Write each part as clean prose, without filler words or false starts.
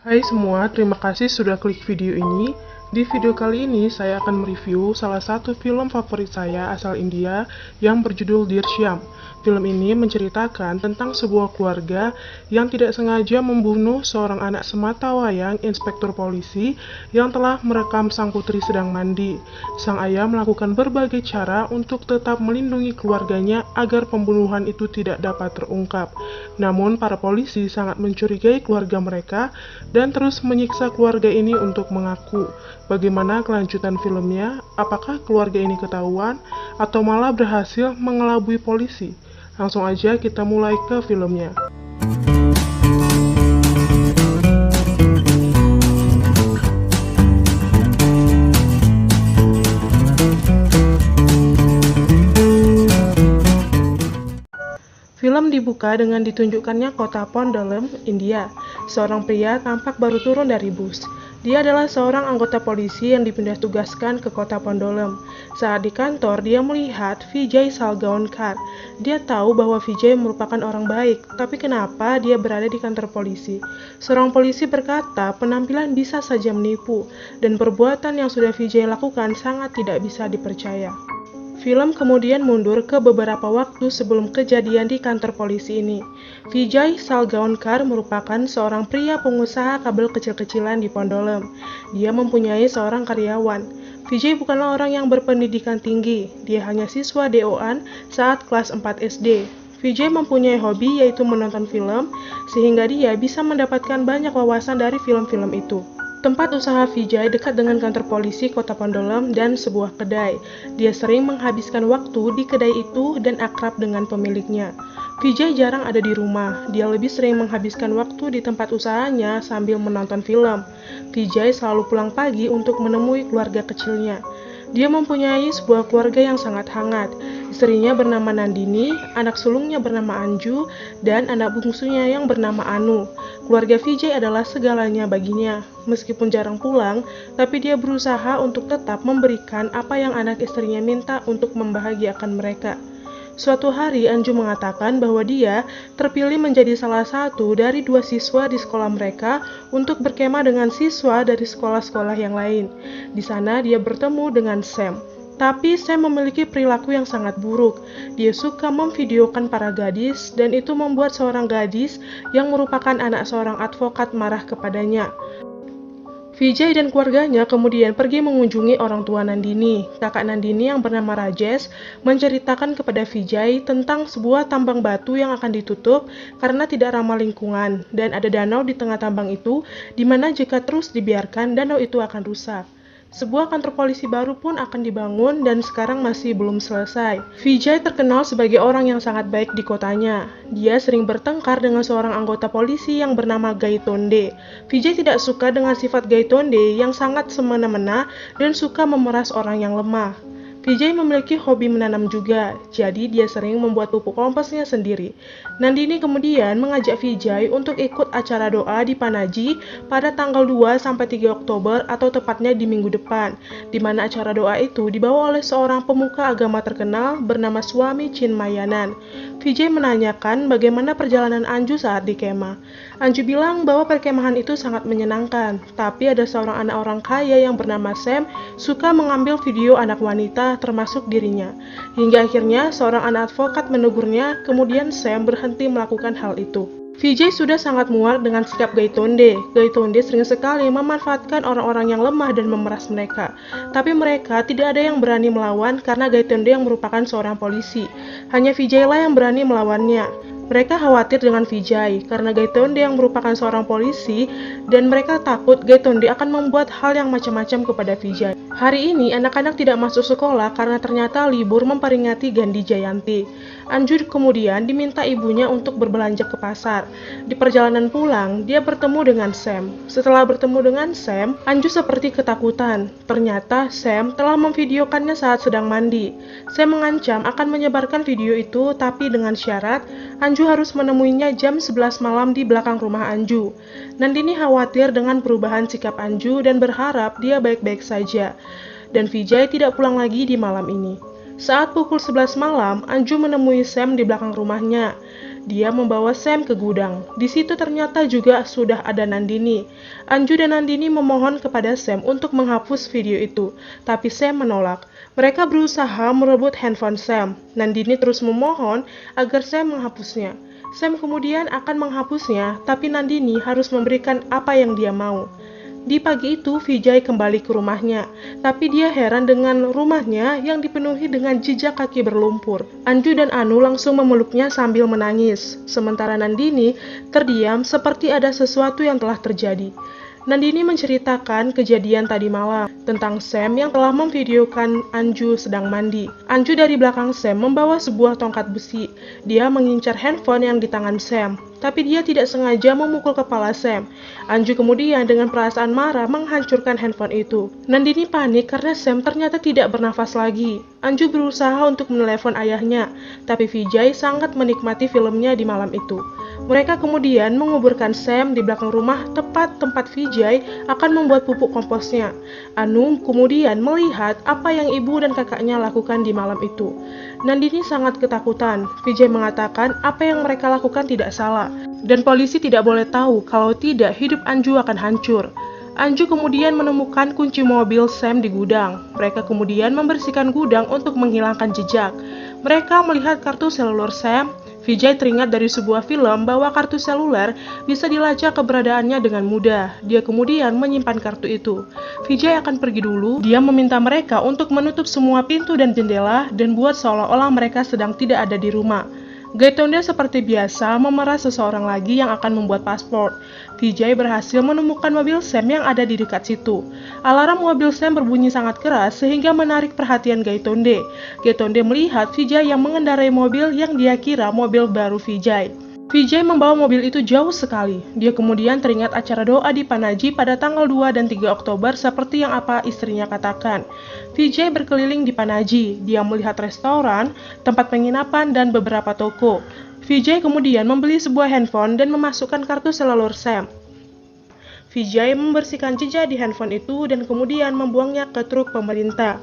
Hai semua, terima kasih sudah klik video ini. Di video kali ini saya akan mereview salah satu film favorit saya asal India yang berjudul Dear Shyam. Film ini menceritakan tentang sebuah keluarga yang tidak sengaja membunuh seorang anak sematawayang inspektur polisi yang telah merekam sang putri sedang mandi. Sang ayah melakukan berbagai cara untuk tetap melindungi keluarganya agar pembunuhan itu tidak dapat terungkap. Namun para polisi sangat mencurigai keluarga mereka dan terus menyiksa keluarga ini untuk mengaku. Bagaimana kelanjutan filmnya? Apakah keluarga ini ketahuan atau malah berhasil mengelabui polisi? Langsung aja kita mulai ke filmnya. Film dibuka dengan ditunjukkannya kota Pondolem, India. Seorang pria tampak baru turun dari bus. Dia adalah seorang anggota polisi yang dipindah tugaskan ke kota Pondolem. Saat di kantor, dia melihat Vijay Salgaonkar. Dia tahu bahwa Vijay merupakan orang baik, tapi kenapa dia berada di kantor polisi? Seorang polisi berkata, penampilan bisa saja menipu, dan perbuatan yang sudah Vijay lakukan sangat tidak bisa dipercaya. Film kemudian mundur ke beberapa waktu sebelum kejadian di kantor polisi ini. Vijay Salgaonkar merupakan seorang pria pengusaha kabel kecil-kecilan di Pondolem. Dia mempunyai seorang karyawan. Vijay bukanlah orang yang berpendidikan tinggi, dia hanya siswa DO-an saat kelas 4 SD. Vijay mempunyai hobi yaitu menonton film, sehingga dia bisa mendapatkan banyak wawasan dari film-film itu. Tempat usaha Vijay dekat dengan kantor polisi kota Pondolem dan sebuah kedai. Dia sering menghabiskan waktu di kedai itu dan akrab dengan pemiliknya. Vijay jarang ada di rumah, dia lebih sering menghabiskan waktu di tempat usahanya sambil menonton film. Vijay selalu pulang pagi untuk menemui keluarga kecilnya. Dia mempunyai sebuah keluarga yang sangat hangat. Istrinya bernama Nandini, anak sulungnya bernama Anju, dan anak bungsunya yang bernama Anu. Keluarga Vijay adalah segalanya baginya. Meskipun jarang pulang, tapi dia berusaha untuk tetap memberikan apa yang anak istrinya minta untuk membahagiakan mereka. Suatu hari Anju mengatakan bahwa dia terpilih menjadi salah satu dari 2 siswa di sekolah mereka untuk berkemah dengan siswa dari sekolah-sekolah yang lain. Di sana dia bertemu dengan Sam. Tapi Sam memiliki perilaku yang sangat buruk. Dia suka memvideokan para gadis dan itu membuat seorang gadis yang merupakan anak seorang advokat marah kepadanya. Vijay dan keluarganya kemudian pergi mengunjungi orang tua Nandini. Kakak Nandini yang bernama Rajesh menceritakan kepada Vijay tentang sebuah tambang batu yang akan ditutup karena tidak ramah lingkungan dan ada danau di tengah tambang itu di mana jika terus dibiarkan danau itu akan rusak. Sebuah kantor polisi baru pun akan dibangun dan sekarang masih belum selesai. Vijay terkenal sebagai orang yang sangat baik di kotanya. Dia sering bertengkar dengan seorang anggota polisi yang bernama Gaitonde. Vijay tidak suka dengan sifat Gaitonde yang sangat semena-mena dan suka memeras orang yang lemah. Vijay memiliki hobi menanam juga, jadi dia sering membuat pupuk komposnya sendiri. Nandini kemudian mengajak Vijay untuk ikut acara doa di Panaji pada tanggal 2-3 Oktober atau tepatnya di minggu depan, di mana acara doa itu dibawa oleh seorang pemuka agama terkenal bernama Swami Chinmayanan. Vijay menanyakan bagaimana perjalanan Anju saat di kemah. Anju bilang bahwa perkemahan itu sangat menyenangkan, tapi ada seorang anak orang kaya yang bernama Sam suka mengambil video anak wanita termasuk dirinya. Hingga akhirnya seorang anak advokat menegurnya, kemudian Sam berhenti melakukan hal itu. Vijay sudah sangat muak dengan sikap Gaitonde. Gaitonde sering sekali memanfaatkan orang-orang yang lemah dan memeras mereka. Tapi mereka tidak ada yang berani melawan karena Gaitonde yang merupakan seorang polisi. Hanya Vijay lah yang berani melawannya. Mereka khawatir dengan Vijay karena Gaitonde yang merupakan seorang polisi dan mereka takut Gaitonde akan membuat hal yang macam-macam kepada Vijay. Hari ini anak-anak tidak masuk sekolah karena ternyata libur memperingati Gandhi Jayanti. Anju kemudian diminta ibunya untuk berbelanja ke pasar. Di perjalanan pulang, dia bertemu dengan Sam. Setelah bertemu dengan Sam, Anju seperti ketakutan. Ternyata Sam telah memvideokannya saat sedang mandi. Sam mengancam akan menyebarkan video itu tapi dengan syarat Anju harus menemuinya jam 11 malam di belakang rumah Anju. Nandini khawatir dengan perubahan sikap Anju dan berharap dia baik-baik saja. Dan Vijay tidak pulang lagi di malam ini. Saat pukul 11 malam, Anju menemui Sam di belakang rumahnya. Dia membawa Sam ke gudang. Di situ ternyata juga sudah ada Nandini. Anju dan Nandini memohon kepada Sam untuk menghapus video itu, tapi Sam menolak. Mereka berusaha merebut handphone Sam. Nandini terus memohon agar Sam menghapusnya. Sam kemudian akan menghapusnya, tapi Nandini harus memberikan apa yang dia mau. Di pagi itu, Vijay kembali ke rumahnya, tapi dia heran dengan rumahnya yang dipenuhi dengan jejak kaki berlumpur. Anju dan Anu langsung memeluknya sambil menangis, sementara Nandini terdiam seperti ada sesuatu yang telah terjadi. Nandini menceritakan kejadian tadi malam tentang Sam yang telah memvideokan Anju sedang mandi. Anju dari belakang Sam membawa sebuah tongkat besi. Dia mengincar handphone yang di tangan Sam, tapi dia tidak sengaja memukul kepala Sam. Anju kemudian dengan perasaan marah menghancurkan handphone itu. Nandini panik karena Sam ternyata tidak bernafas lagi. Anju berusaha untuk menelepon ayahnya, tapi Vijay sangat menikmati filmnya di malam itu. Mereka kemudian menguburkan Sam di belakang rumah tepat tempat Vijay akan membuat pupuk komposnya. Anu kemudian melihat apa yang ibu dan kakaknya lakukan di malam itu. Nandini sangat ketakutan. Vijay mengatakan apa yang mereka lakukan tidak salah, dan polisi tidak boleh tahu, kalau tidak hidup Anju akan hancur. Anju kemudian menemukan kunci mobil Sam di gudang. Mereka kemudian membersihkan gudang untuk menghilangkan jejak. Mereka melihat kartu seluler Sam. Vijay teringat dari sebuah film bahwa kartu seluler bisa dilacak keberadaannya dengan mudah. Dia kemudian menyimpan kartu itu. Vijay akan pergi dulu. Dia meminta mereka untuk menutup semua pintu dan jendela dan buat seolah-olah mereka sedang tidak ada di rumah. Gaitonde seperti biasa memerah seseorang lagi yang akan membuat paspor. Vijay berhasil menemukan mobil Sam yang ada di dekat situ. Alarm mobil Sam berbunyi sangat keras sehingga menarik perhatian Gaitonde. Gaitonde melihat Vijay yang mengendarai mobil yang dia kira mobil baru Vijay. Vijay membawa mobil itu jauh sekali. Dia kemudian teringat acara doa di Panaji pada tanggal 2 dan 3 Oktober seperti yang apa istrinya katakan. Vijay berkeliling di Panaji. Dia melihat restoran, tempat penginapan, dan beberapa toko. Vijay kemudian membeli sebuah handphone dan memasukkan kartu seluler Sam. Vijay membersihkan jejak di handphone itu dan kemudian membuangnya ke truk pemerintah.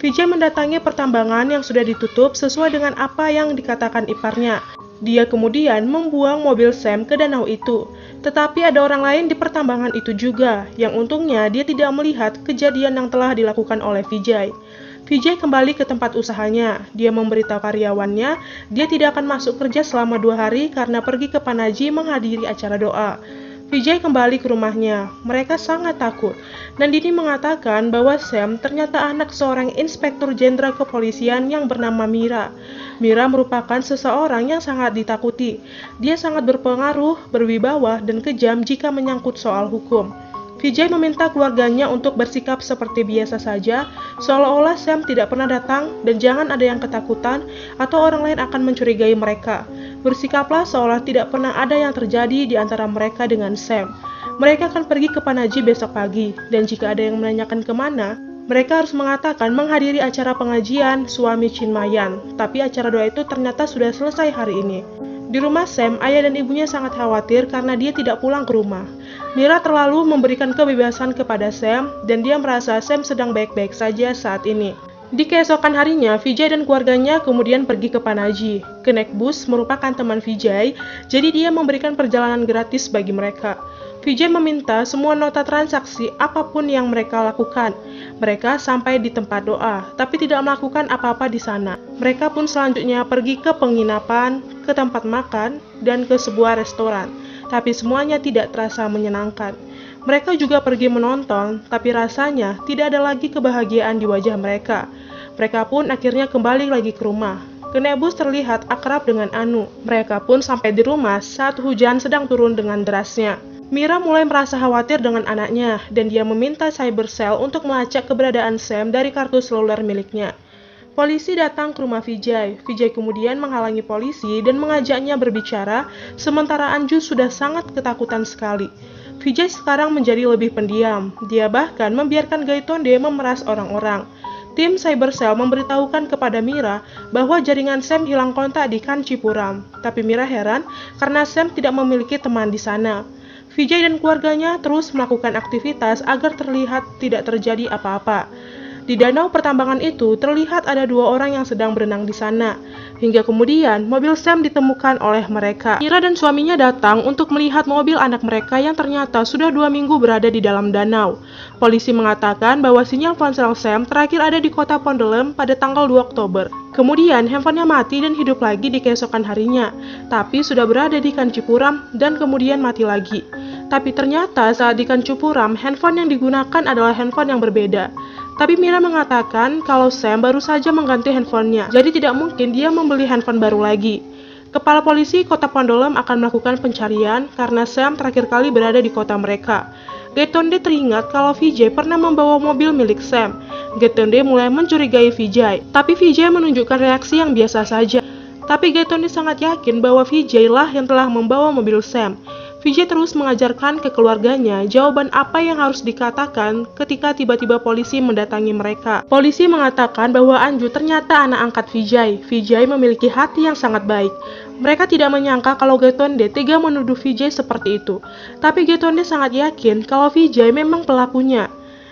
Vijay mendatangi pertambangan yang sudah ditutup sesuai dengan apa yang dikatakan iparnya. Dia kemudian membuang mobil Sam ke danau itu. Tetapi ada orang lain di pertambangan itu juga, yang untungnya dia tidak melihat kejadian yang telah dilakukan oleh Vijay. Vijay kembali ke tempat usahanya. Dia memberitahu karyawannya, dia tidak akan masuk kerja selama 2 hari karena pergi ke Panaji menghadiri acara doa. Vijay kembali ke rumahnya. Mereka sangat takut. Nandini mengatakan bahwa Sam ternyata anak seorang inspektur jenderal kepolisian yang bernama Mira. Mira merupakan seseorang yang sangat ditakuti. Dia sangat berpengaruh, berwibawa, dan kejam jika menyangkut soal hukum. Vijay meminta keluarganya untuk bersikap seperti biasa saja, seolah-olah Sam tidak pernah datang dan jangan ada yang ketakutan atau orang lain akan mencurigai mereka. Bersikaplah seolah tidak pernah ada yang terjadi di antara mereka dengan Sam. Mereka akan pergi ke Panaji besok pagi, dan jika ada yang menanyakan kemana, mereka harus mengatakan menghadiri acara pengajian suami Chinmayan, tapi acara doa itu ternyata sudah selesai hari ini. Di rumah Sam, ayah dan ibunya sangat khawatir karena dia tidak pulang ke rumah. Mira terlalu memberikan kebebasan kepada Sam, dan dia merasa Sam sedang baik-baik saja saat ini. Di keesokan harinya, Vijay dan keluarganya kemudian pergi ke Panaji. Kenek bus merupakan teman Vijay, jadi dia memberikan perjalanan gratis bagi mereka. Vijay meminta semua nota transaksi apapun yang mereka lakukan. Mereka sampai di tempat doa, tapi tidak melakukan apa-apa di sana. Mereka pun selanjutnya pergi ke penginapan, ke tempat makan, dan ke sebuah restoran. Tapi semuanya tidak terasa menyenangkan. Mereka juga pergi menonton, tapi rasanya tidak ada lagi kebahagiaan di wajah mereka. Mereka pun akhirnya kembali lagi ke rumah. Kenek bus terlihat akrab dengan Anu. Mereka pun sampai di rumah saat hujan sedang turun dengan derasnya. Mira mulai merasa khawatir dengan anaknya, dan dia meminta Cybercell untuk melacak keberadaan Sam dari kartu seluler miliknya. Polisi datang ke rumah Vijay. Vijay kemudian menghalangi polisi dan mengajaknya berbicara, sementara Anju sudah sangat ketakutan sekali. Vijay sekarang menjadi lebih pendiam. Dia bahkan membiarkan Gaitonde memeras orang-orang. Tim Cybercell memberitahukan kepada Mira bahwa jaringan Sam hilang kontak di Kanchipuram. Tapi Mira heran karena Sam tidak memiliki teman di sana. Vijay dan keluarganya terus melakukan aktivitas agar terlihat tidak terjadi apa-apa. Di danau pertambangan itu terlihat ada 2 orang yang sedang berenang di sana. Hingga kemudian mobil Sam ditemukan oleh mereka. Mira dan suaminya datang untuk melihat mobil anak mereka yang ternyata sudah 2 minggu berada di dalam danau. Polisi mengatakan bahwa sinyal ponsel Sam terakhir ada di kota Ponddelem pada tanggal 2 Oktober. Kemudian handphonenya mati dan hidup lagi di keesokan harinya, tapi sudah berada di Kanchipuram dan kemudian mati lagi. Tapi ternyata saat di Kanchipuram, handphone yang digunakan adalah handphone yang berbeda. Tapi Mira mengatakan kalau Sam baru saja mengganti handphonenya, jadi tidak mungkin dia membeli handphone baru lagi. Kepala polisi kota Ponddelem akan melakukan pencarian karena Sam terakhir kali berada di kota mereka. Gaitonde teringat kalau Vijay pernah membawa mobil milik Sam. Gaitonde mulai mencurigai Vijay, tapi Vijay menunjukkan reaksi yang biasa saja. Tapi Gaitonde sangat yakin bahwa Vijay lah yang telah membawa mobil Sam. Vijay terus mengajarkan ke keluarganya jawaban apa yang harus dikatakan ketika tiba-tiba polisi mendatangi mereka. Polisi mengatakan bahwa Anju ternyata anak angkat Vijay. Vijay memiliki hati yang sangat baik. Mereka tidak menyangka kalau Gaitonde tega menuduh Vijay seperti itu. Tapi Gaitonde sangat yakin kalau Vijay memang pelakunya.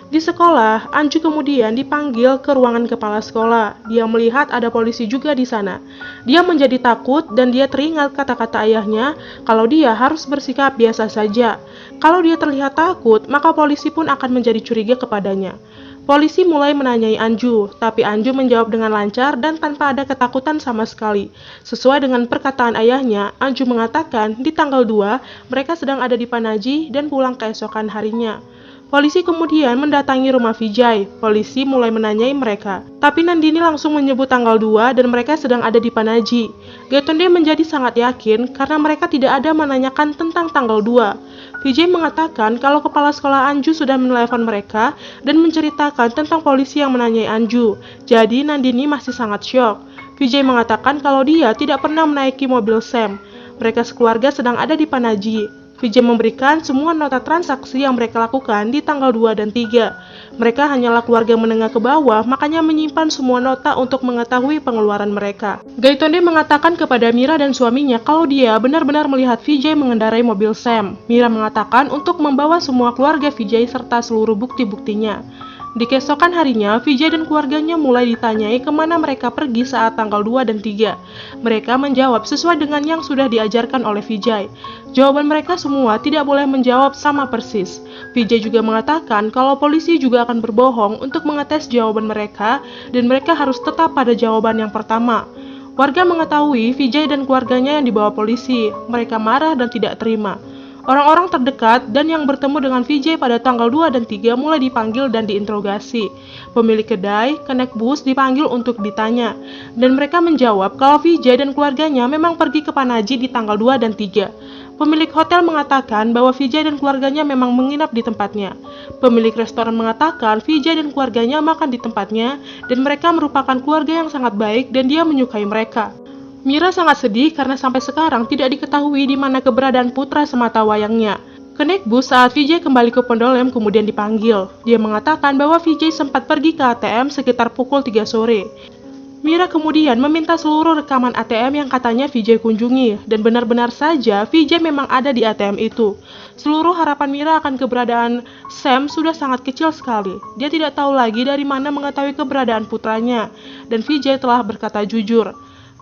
Di sekolah, Anju kemudian dipanggil ke ruangan kepala sekolah. Dia melihat ada polisi juga di sana. Dia menjadi takut dan dia teringat kata-kata ayahnya kalau dia harus bersikap biasa saja. Kalau dia terlihat takut, maka polisi pun akan menjadi curiga kepadanya. Polisi mulai menanyai Anju, tapi Anju menjawab dengan lancar dan tanpa ada ketakutan sama sekali. Sesuai dengan perkataan ayahnya, Anju mengatakan di tanggal 2 mereka sedang ada di Panaji dan pulang keesokan harinya. Polisi kemudian mendatangi rumah Vijay. Polisi mulai menanyai mereka. Tapi Nandini langsung menyebut tanggal 2 dan mereka sedang ada di Panaji. Gaitonde menjadi sangat yakin karena mereka tidak ada menanyakan tentang tanggal 2. Vijay mengatakan kalau kepala sekolah Anju sudah menelepon mereka dan menceritakan tentang polisi yang menanyai Anju. Jadi Nandini masih sangat syok. Vijay mengatakan kalau dia tidak pernah menaiki mobil Sam. Mereka sekeluarga sedang ada di Panaji. Vijay memberikan semua nota transaksi yang mereka lakukan di tanggal 2 dan 3. Mereka hanyalah keluarga menengah ke bawah, makanya menyimpan semua nota untuk mengetahui pengeluaran mereka. Gaitonde mengatakan kepada Mira dan suaminya kalau dia benar-benar melihat Vijay mengendarai mobil Sam. Mira mengatakan untuk membawa semua keluarga Vijay serta seluruh bukti-buktinya. Di keesokan harinya, Vijay dan keluarganya mulai ditanyai kemana mereka pergi saat tanggal 2 dan 3. Mereka menjawab sesuai dengan yang sudah diajarkan oleh Vijay. Jawaban mereka semua tidak boleh menjawab sama persis. Vijay juga mengatakan kalau polisi juga akan berbohong untuk mengetes jawaban mereka dan mereka harus tetap pada jawaban yang pertama. Warga mengetahui Vijay dan keluarganya yang dibawa polisi. Mereka marah dan tidak terima. Orang-orang terdekat dan yang bertemu dengan Vijay pada tanggal 2 dan 3 mulai dipanggil dan diinterogasi. Pemilik kedai, kenek bus dipanggil untuk ditanya. Dan mereka menjawab kalau Vijay dan keluarganya memang pergi ke Panaji di tanggal 2 dan 3. Pemilik hotel mengatakan bahwa Vijay dan keluarganya memang menginap di tempatnya. Pemilik restoran mengatakan Vijay dan keluarganya makan di tempatnya dan mereka merupakan keluarga yang sangat baik dan dia menyukai mereka. Mira sangat sedih karena sampai sekarang tidak diketahui di mana keberadaan putra sematawayangnya. Kenek bus saat Vijay kembali ke Ponddelem kemudian dipanggil. Dia mengatakan bahwa Vijay sempat pergi ke ATM sekitar pukul 3 sore. Mira kemudian meminta seluruh rekaman ATM yang katanya Vijay kunjungi, dan benar-benar saja Vijay memang ada di ATM itu. Seluruh harapan Mira akan keberadaan Sam sudah sangat kecil sekali. Dia tidak tahu lagi dari mana mengetahui keberadaan putranya, dan Vijay telah berkata jujur.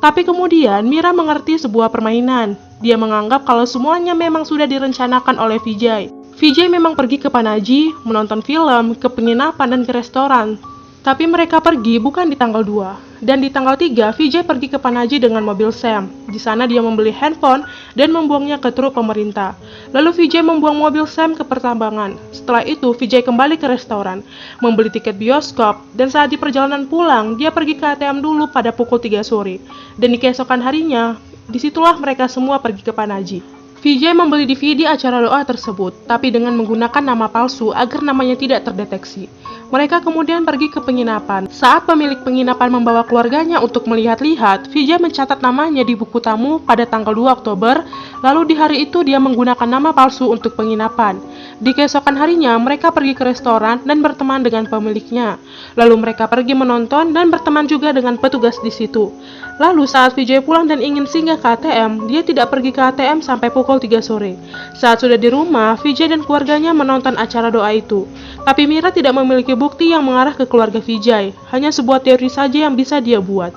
Tapi kemudian Mira mengerti sebuah permainan. Dia menganggap kalau semuanya memang sudah direncanakan oleh Vijay. Vijay memang pergi ke Panaji, menonton film, ke penginapan dan ke restoran. Tapi mereka pergi bukan di tanggal 2. Dan di tanggal 3, Vijay pergi ke Panaji dengan mobil Sam. Di sana dia membeli handphone dan membuangnya ke truk pemerintah. Lalu Vijay membuang mobil Sam ke pertambangan. Setelah itu, Vijay kembali ke restoran, membeli tiket bioskop, dan saat di perjalanan pulang, dia pergi ke ATM dulu pada pukul 3 sore. Dan di keesokan harinya, disitulah mereka semua pergi ke Panaji. Vijay membeli DVD acara doa tersebut, tapi dengan menggunakan nama palsu agar namanya tidak terdeteksi. Mereka kemudian pergi ke penginapan. Saat pemilik penginapan membawa keluarganya untuk melihat-lihat, Vijay mencatat namanya di buku tamu pada tanggal 2 Oktober, lalu di hari itu dia menggunakan nama palsu untuk penginapan. Di keesokan harinya, mereka pergi ke restoran dan berteman dengan pemiliknya. Lalu mereka pergi menonton dan berteman juga dengan petugas di situ. Lalu saat Vijay pulang dan ingin singgah ke ATM, dia tidak pergi ke ATM sampai pukul 3 sore. Saat sudah di rumah, Vijay dan keluarganya menonton acara doa itu. Tapi Mira tidak memiliki bukti yang mengarah ke keluarga Vijay, hanya sebuah teori saja yang bisa dia buat.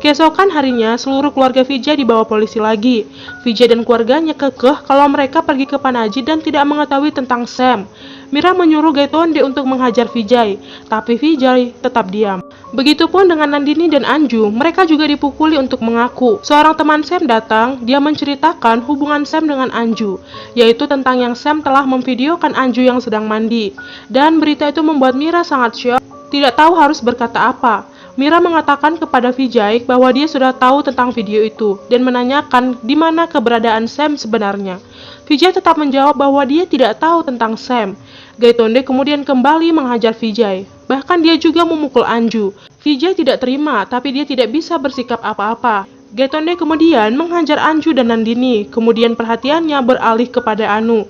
Keesokan harinya, seluruh keluarga Vijay dibawa polisi lagi. Vijay dan keluarganya kekeh kalau mereka pergi ke Panaji dan tidak mengetahui tentang Sam. Mira menyuruh Gaitonde untuk menghajar Vijay, tapi Vijay tetap diam. Begitupun dengan Nandini dan Anju, mereka juga dipukuli untuk mengaku. Seorang teman Sam datang, dia menceritakan hubungan Sam dengan Anju, yaitu tentang yang Sam telah memvideokan Anju yang sedang mandi. Dan berita itu membuat Mira sangat syok, tidak tahu harus berkata apa. Mira mengatakan kepada Vijay bahwa dia sudah tahu tentang video itu dan menanyakan di mana keberadaan Sam sebenarnya. Vijay tetap menjawab bahwa dia tidak tahu tentang Sam. Gaitonde kemudian kembali menghajar Vijay. Bahkan dia juga memukul Anju. Vijay tidak terima, tapi dia tidak bisa bersikap apa-apa. Gaitonde kemudian menghajar Anju dan Nandini, kemudian perhatiannya beralih kepada Anu.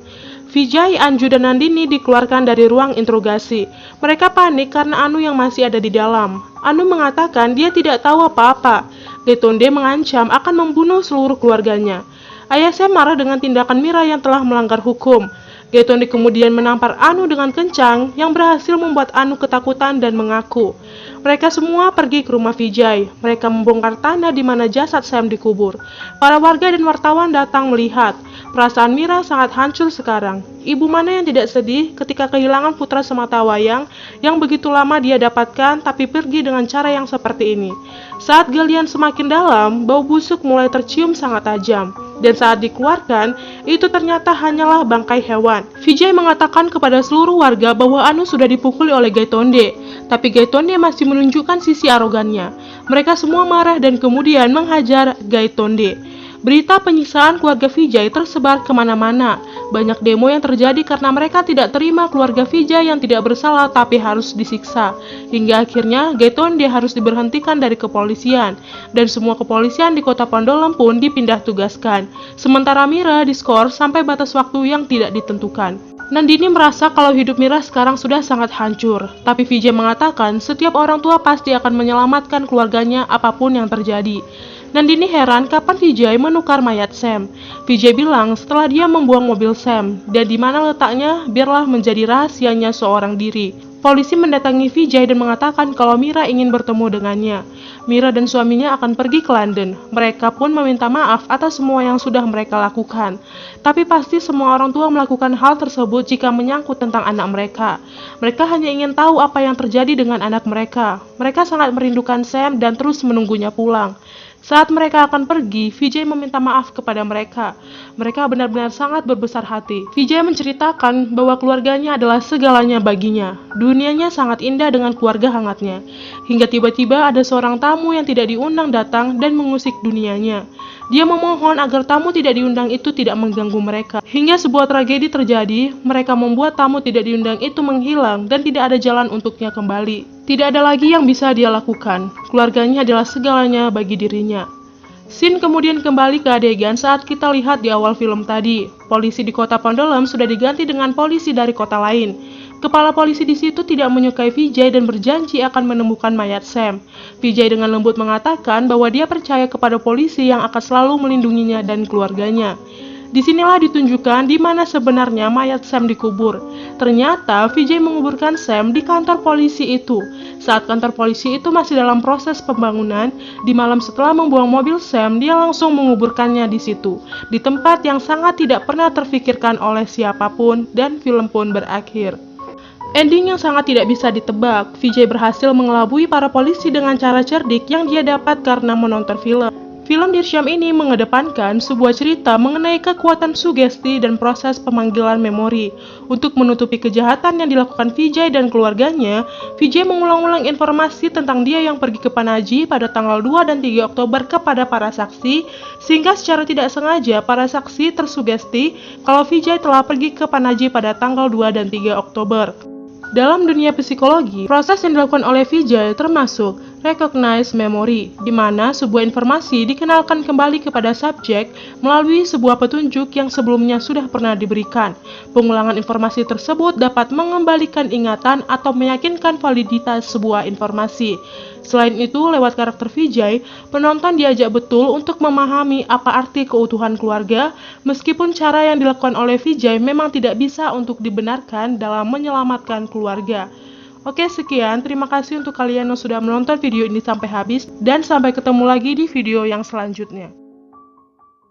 Vijay, Anju, dan Nandini dikeluarkan dari ruang interogasi. Mereka panik karena Anu yang masih ada di dalam. Anu mengatakan dia tidak tahu apa-apa. Gaitonde mengancam akan membunuh seluruh keluarganya. Ayah Sam marah dengan tindakan Mira yang telah melanggar hukum. Gaitonde kemudian menampar Anu dengan kencang yang berhasil membuat Anu ketakutan dan mengaku. Mereka semua pergi ke rumah Vijay. Mereka membongkar tanah di mana jasad Sam dikubur. Para warga dan wartawan datang melihat. Perasaan Mira sangat hancur sekarang. Ibu mana yang tidak sedih ketika kehilangan putra sematawayang yang begitu lama dia dapatkan tapi pergi dengan cara yang seperti ini. Saat galian semakin dalam, bau busuk mulai tercium sangat tajam. Dan saat dikeluarkan, itu ternyata hanyalah bangkai hewan. Vijay mengatakan kepada seluruh warga bahwa Anu sudah dipukuli oleh Gaitonde. Tapi Gaitonde masih menunjukkan sisi arogannya. Mereka semua marah dan kemudian menghajar Gaitonde. Berita penyiksaan keluarga Vijay tersebar kemana-mana. Banyak demo yang terjadi karena mereka tidak terima keluarga Vijay yang tidak bersalah tapi harus disiksa. Hingga akhirnya Gaitonde harus diberhentikan dari kepolisian. Dan semua kepolisian di kota Pandolem pun dipindah tugaskan. Sementara Mira diskor sampai batas waktu yang tidak ditentukan. Nandini merasa kalau hidup Mira sekarang sudah sangat hancur. Tapi Vijay mengatakan setiap orang tua pasti akan menyelamatkan keluarganya apapun yang terjadi. Nandini heran kapan Vijay menukar mayat Sam. Vijay bilang setelah dia membuang mobil Sam, dan di mana letaknya biarlah menjadi rahasianya seorang diri. Polisi mendatangi Vijay dan mengatakan kalau Mira ingin bertemu dengannya. Mira dan suaminya akan pergi ke London. Mereka pun meminta maaf atas semua yang sudah mereka lakukan. Tapi pasti semua orang tua melakukan hal tersebut jika menyangkut tentang anak mereka. Mereka hanya ingin tahu apa yang terjadi dengan anak mereka. Mereka sangat merindukan Sam dan terus menunggunya pulang. Saat mereka akan pergi, Vijay meminta maaf kepada mereka. Mereka benar-benar sangat berbesar hati. Vijay menceritakan bahwa keluarganya adalah segalanya baginya. Dunianya sangat indah dengan keluarga hangatnya. Hingga tiba-tiba ada seorang tamu yang tidak diundang datang dan mengusik dunianya. Dia memohon agar tamu tidak diundang itu tidak mengganggu mereka. Hingga sebuah tragedi terjadi, mereka membuat tamu tidak diundang itu menghilang dan tidak ada jalan untuknya kembali. Tidak ada lagi yang bisa dia lakukan. Keluarganya adalah segalanya bagi dirinya. Scene kemudian kembali ke adegan saat kita lihat di awal film tadi. Polisi di kota Pandolem sudah diganti dengan polisi dari kota lain. Kepala polisi di situ tidak menyukai Vijay dan berjanji akan menemukan mayat Sam. Vijay dengan lembut mengatakan bahwa dia percaya kepada polisi yang akan selalu melindunginya dan keluarganya. Disinilah ditunjukkan di mana sebenarnya mayat Sam dikubur. Ternyata Vijay menguburkan Sam di kantor polisi itu. Saat kantor polisi itu masih dalam proses pembangunan, di malam setelah membuang mobil Sam, dia langsung menguburkannya di situ, di tempat yang sangat tidak pernah terfikirkan oleh siapapun, dan film pun berakhir. Ending yang sangat tidak bisa ditebak. Vijay berhasil mengelabui para polisi dengan cara cerdik yang dia dapat karena menonton film. Film Dirsham ini mengedepankan sebuah cerita mengenai kekuatan sugesti dan proses pemanggilan memori. Untuk menutupi kejahatan yang dilakukan Vijay dan keluarganya, Vijay mengulang-ulang informasi tentang dia yang pergi ke Panaji pada tanggal 2 dan 3 Oktober kepada para saksi, sehingga secara tidak sengaja para saksi tersugesti kalau Vijay telah pergi ke Panaji pada tanggal 2 dan 3 Oktober. Dalam dunia psikologi, proses yang dilakukan oleh Vijay termasuk Recognize memory, di mana sebuah informasi dikenalkan kembali kepada subjek melalui sebuah petunjuk yang sebelumnya sudah pernah diberikan. Pengulangan informasi tersebut dapat mengembalikan ingatan atau meyakinkan validitas sebuah informasi. Selain itu, lewat karakter Vijay, penonton diajak betul untuk memahami apa arti keutuhan keluarga, meskipun cara yang dilakukan oleh Vijay memang tidak bisa untuk dibenarkan dalam menyelamatkan keluarga. Oke, sekian. Terima kasih untuk kalian yang sudah menonton video ini sampai habis, dan sampai ketemu lagi di video yang selanjutnya.